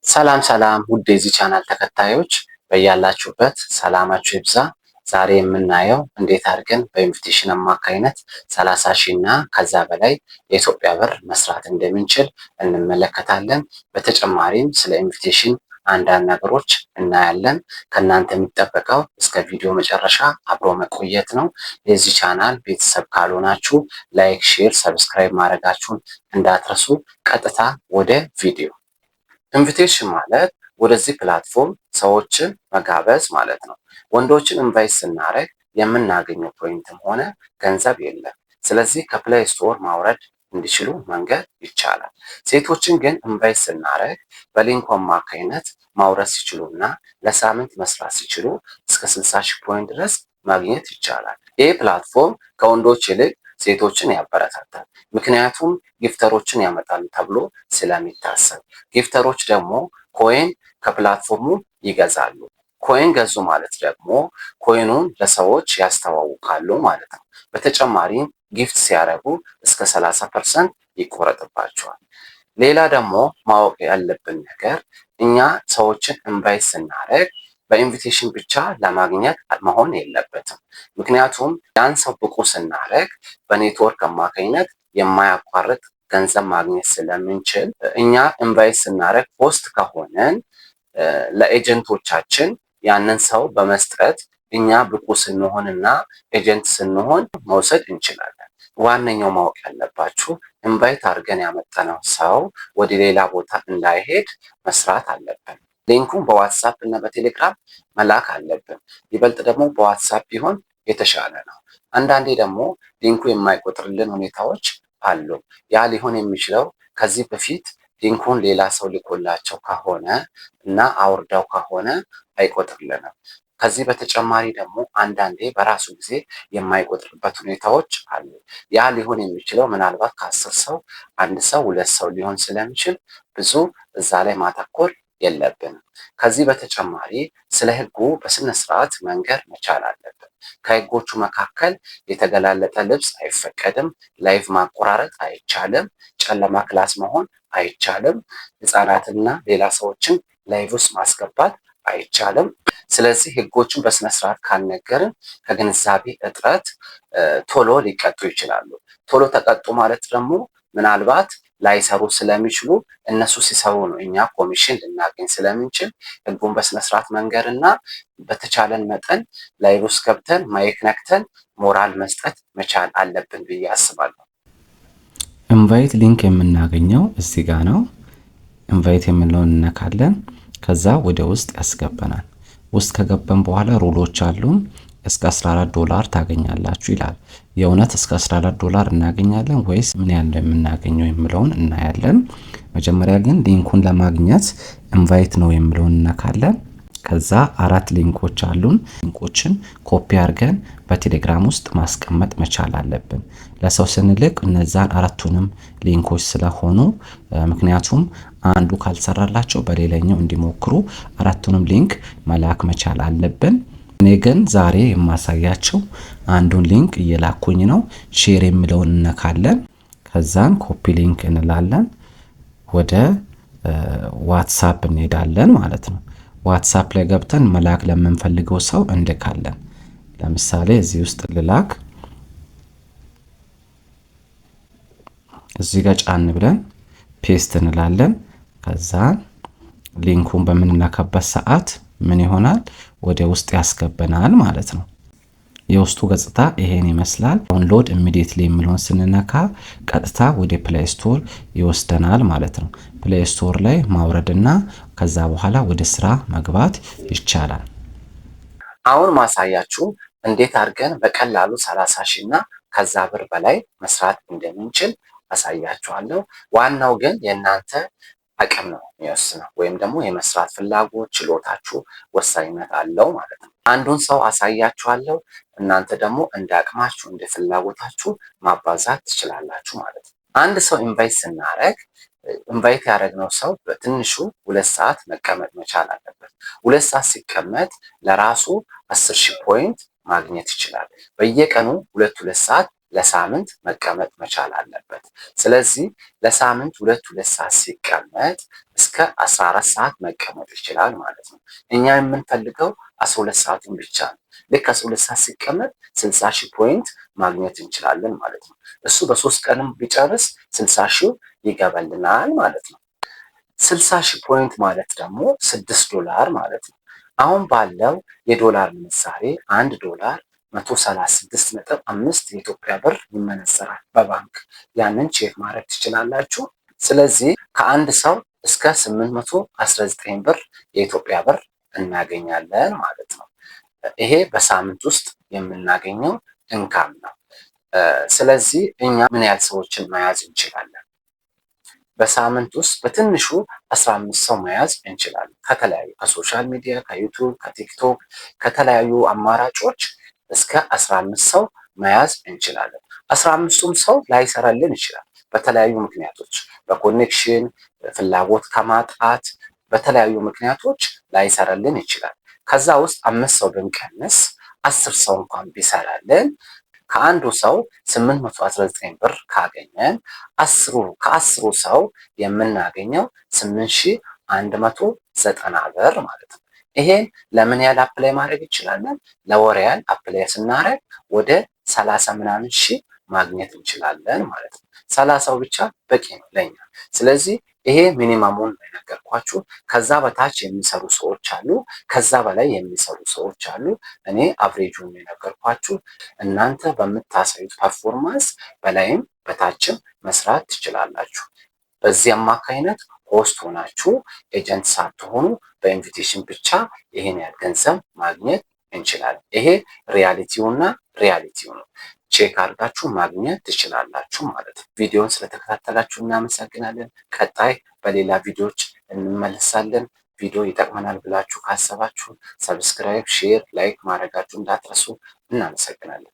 ሰላም ሰላም ውድ የዚህ ቻናል ተከታዮች በያላችሁበት ሰላማችሁ ይብዛ። ዛሬ የምናየው እንዴት አድርገን በኢንቪቴሽን አማካይነት 30 ሺህ እና ከዛ በላይ የኢትዮጵያ ብር መስራት እንደምንችል እንመለከታለን። በተጨማሪም ስለ ኢንቪቴሽን አንዳንድ ነገሮች እናያለን። ከእናንተ የሚጠበቀው እስከ ቪዲዮ መጨረሻ አብሮ መቆየት ነው። የዚህ ቻናል ቤተሰብ ካልሆናችሁ ላይክ፣ ሼር፣ ሰብስክራይብ ማድረጋችሁን እንዳትረሱ። ቀጥታ ወደ ቪዲዮ። ኢንቪቴሽን ማለት ወደዚህ ፕላትፎርም ሰዎችን መጋበዝ ማለት ነው። ወንዶችን ኢንቫይት ስናደርግ የምናገኘው ፖይንትም ሆነ ገንዘብ የለም። ስለዚህ ከፕሌይ ስቶር ማውረድ እንዲችሉ መንገድ ይቻላል። ሴቶችን ግን ኢንቫይት ስናደርግ በሊንኩ አማካኝነት ማውረድ ሲችሉ እና ለሳምንት መስራት ሲችሉ እስከ 60 ሺህ ፖይንት ድረስ ማግኘት ይቻላል። ይህ ፕላትፎርም ከወንዶች ይልቅ ሴቶችን ያበረታታል። ምክንያቱም ጊፍተሮችን ያመጣሉ ተብሎ ስለሚታሰብ። ጊፍተሮች ደግሞ ኮይን ከፕላትፎርሙ ይገዛሉ። ኮይን ገዙ ማለት ደግሞ ኮይኑን ለሰዎች ያስተዋውቃሉ ማለት ነው። በተጨማሪም ጊፍት ሲያደርጉ እስከ 30% ይቆረጥባቸዋል። ሌላ ደግሞ ማወቅ ያለብን ነገር እኛ ሰዎችን ኢንቫይት ስናደርግ በኢንቪቴሽን ብቻ ለማግኘት መሆን የለበትም። ምክንያቱም ያን ሰው ብቁ ስናደርግ በኔትወርክ አማካኝነት የማያቋርጥ ገንዘብ ማግኘት ስለምንችል እኛ ኢንቫይት ስናደርግ ፖስት ከሆነን ለኤጀንቶቻችን ያንን ሰው በመስጠት እኛ ብቁ ስንሆንና ኤጀንት ስንሆን መውሰድ እንችላለን። ዋነኛው ማወቅ ያለባችሁ ኢንቫይት አድርገን ያመጣነው ሰው ወደ ሌላ ቦታ እንዳይሄድ መስራት አለብን። ሊንኩን በዋትሳፕ እና በቴሌግራም መላክ አለብን። ይበልጥ ደግሞ በዋትሳፕ ቢሆን የተሻለ ነው። አንዳንዴ ደግሞ ሊንኩ የማይቆጥርልን ሁኔታዎች አሉ። ያ ሊሆን የሚችለው ከዚህ በፊት ሊንኩን ሌላ ሰው ሊኮላቸው ከሆነ እና አውርደው ከሆነ አይቆጥርልንም። ከዚህ በተጨማሪ ደግሞ አንዳንዴ በራሱ ጊዜ የማይቆጥርበት ሁኔታዎች አሉ። ያ ሊሆን የሚችለው ምናልባት ከ10 ሰው 1 ሰው 2 ሰው ሊሆን ስለሚችል ብዙ እዛ ላይ ማተኮር የለብንም። ከዚህ በተጨማሪ ስለ ሕጉ በስነ ስርዓት መንገር መቻል አለብን። ከሕጎቹ መካከል የተገላለጠ ልብስ አይፈቀድም፣ ላይቭ ማቆራረጥ አይቻልም፣ ጨለማ ክላስ መሆን አይቻልም፣ ሕፃናትና ሌላ ሰዎችን ላይቭ ውስጥ ማስገባት አይቻልም። ስለዚህ ሕጎቹን በስነ ስርዓት ካልነገርን ከግንዛቤ እጥረት ቶሎ ሊቀጡ ይችላሉ። ቶሎ ተቀጡ ማለት ደግሞ ምናልባት ላይሰሩ ስለሚችሉ እነሱ ሲሰሩ ነው እኛ ኮሚሽን ልናገኝ ስለምንችል ሕጉን በስነ ስርዓት መንገርና በተቻለን መጠን ላይቭ ውስጥ ገብተን ማይክ ነክተን ሞራል መስጠት መቻል አለብን ብዬ አስባለሁ። ኢንቫይት ሊንክ የምናገኘው እዚህ ጋር ነው። ኢንቫይት የምንለውን እነካለን። ከዛ ወደ ውስጥ ያስገበናል። ውስጥ ከገባን በኋላ ሩሎች አሉን። እስከ $14 ታገኛላችሁ ይላል። የእውነት እስከ $14 እናገኛለን ወይስ ምን ያህል እንደምናገኘው የሚለውን እናያለን። መጀመሪያ ግን ሊንኩን ለማግኘት ኢንቫይት ነው የሚለውን እነካለን። ከዛ 4 ሊንኮች አሉን። ሊንኮችን ኮፒ አድርገን በቴሌግራም ውስጥ ማስቀመጥ መቻል አለብን። ለሰው ስንልክ እነዛን 4ቱንም ሊንኮች ስለሆኑ ምክንያቱም አንዱ ካልሰራላቸው በሌላኛው እንዲሞክሩ 4ቱንም ሊንክ መላክ መቻል አለብን። እኔ ግን ዛሬ የማሳያቸው አንዱን ሊንክ እየላኩኝ ነው። ሼር የሚለውን እነካለን። ከዛን ኮፒ ሊንክ እንላለን። ወደ ዋትሳፕ እንሄዳለን ማለት ነው። ዋትሳፕ ላይ ገብተን መላክ ለምንፈልገው ሰው እንልካለን። ለምሳሌ እዚህ ውስጥ ልላክ። እዚህ ጋር ጫን ብለን ፔስት እንላለን። ከዛ ሊንኩን በምንነካበት ሰዓት ምን ይሆናል? ወደ ውስጥ ያስገበናል ማለት ነው። የውስጡ ገጽታ ይሄን ይመስላል። ዳውንሎድ ኢሚዲየትሊ የሚለውን ስንነካ ቀጥታ ወደ ፕሌይ ስቶር ይወስደናል ማለት ነው። ፕሌይ ስቶር ላይ ማውረድና ከዛ በኋላ ወደ ስራ መግባት ይቻላል። አሁን ማሳያችሁ እንዴት አድርገን በቀላሉ 30 ሺህ እና ከዛ ብር በላይ መስራት እንደምንችል አሳያችኋለሁ። ዋናው ግን የእናንተ አቅም ነው የሚወስነው፣ ወይም ደግሞ የመስራት ፍላጎት ችሎታችሁ ወሳኝነት አለው ማለት ነው። አንዱን ሰው አሳያችኋለሁ፣ እናንተ ደግሞ እንደ አቅማችሁ እንደ ፍላጎታችሁ ማባዛት ትችላላችሁ ማለት ነው። አንድ ሰው ኢንቫይት ስናደርግ ኢንቫይት ያደረግነው ሰው በትንሹ 2 ሰዓት መቀመጥ መቻል አለበት። 2 ሰዓት ሲቀመጥ ለራሱ 10 ሺህ ፖይንት ማግኘት ይችላል። በየቀኑ 2 ሰዓት ለሳምንት መቀመጥ መቻል አለበት። ስለዚህ ለሳምንት 2 ሰዓት ሲቀመጥ እስከ 14 ሰዓት መቀመጥ ይችላል ማለት ነው። እኛ የምንፈልገው 12 ሰዓቱን ብቻ ነው። ልክ 12 ሰዓት ሲቀመጥ 60 ሺህ ፖይንት ማግኘት እንችላለን ማለት ነው። እሱ በ3 ቀንም ቢጨርስ 60 ሺህ ይገበልናል ማለት ነው። 60 ሺህ ፖይንት ማለት ደግሞ $6 ማለት ነው። አሁን ባለው የዶላር ምንዛሬ $1 136.5 የኢትዮጵያ ብር ይመነዘራል በባንክ። ያንን ቼክ ማድረግ ትችላላችሁ። ስለዚህ ከአንድ ሰው እስከ 819 ብር የኢትዮጵያ ብር እናገኛለን ማለት ነው። ይሄ በሳምንት ውስጥ የምናገኘው ኢንካም ነው። ስለዚህ እኛ ምን ያህል ሰዎችን መያዝ እንችላለን? በሳምንት ውስጥ በትንሹ 15 ሰው መያዝ እንችላለን። ከተለያዩ ከሶሻል ሚዲያ፣ ከዩቱብ፣ ከቲክቶክ፣ ከተለያዩ አማራጮች እስከ 15 ሰው መያዝ እንችላለን። 15ቱም ሰው ላይሰራልን ይችላል። በተለያዩ ምክንያቶች፣ በኮኔክሽን ፍላጎት ከማጣት በተለያዩ ምክንያቶች ላይሰራልን ይችላል። ከዛ ውስጥ 5 ሰው ብንቀንስ 10 ሰው እንኳን ቢሰራልን ከአንዱ ሰው 819 ብር ካገኘን ከአስሩ ሰው የምናገኘው 8190 ብር ማለት ነው። ይሄን ለምን ያህል አፕላይ ማድረግ እንችላለን? ለወር ያህል አፕላይ ስናደርግ ወደ 30 ምናምን ሺህ ማግኘት እንችላለን ማለት ነው። 30ው ብቻ በቂ ነው ለኛ። ስለዚህ ይሄ ሚኒመሙን የነገርኳችሁ። ከዛ በታች የሚሰሩ ሰዎች አሉ፣ ከዛ በላይ የሚሰሩ ሰዎች አሉ። እኔ አቭሬጁን የነገርኳችሁ። እናንተ በምታሳዩት ፐርፎርማንስ በላይም በታችም መስራት ትችላላችሁ። በዚህ አማካይነት ሆስት ሆናችሁ ኤጀንት ሳትሆኑ በኢንቪቴሽን ብቻ ይሄን ያህል ገንዘብ ማግኘት እንችላለን። ይሄ ሪያሊቲውና ሪያሊቲው ነው። ቼክ አድርጋችሁ ማግኘት ትችላላችሁ ማለት ነው። ቪዲዮውን ስለተከታተላችሁ እናመሰግናለን። ቀጣይ በሌላ ቪዲዮዎች እንመለሳለን። ቪዲዮ ይጠቅመናል ብላችሁ ካሰባችሁ ሰብስክራይብ፣ ሼር፣ ላይክ ማድረጋችሁ እንዳትረሱ። እናመሰግናለን።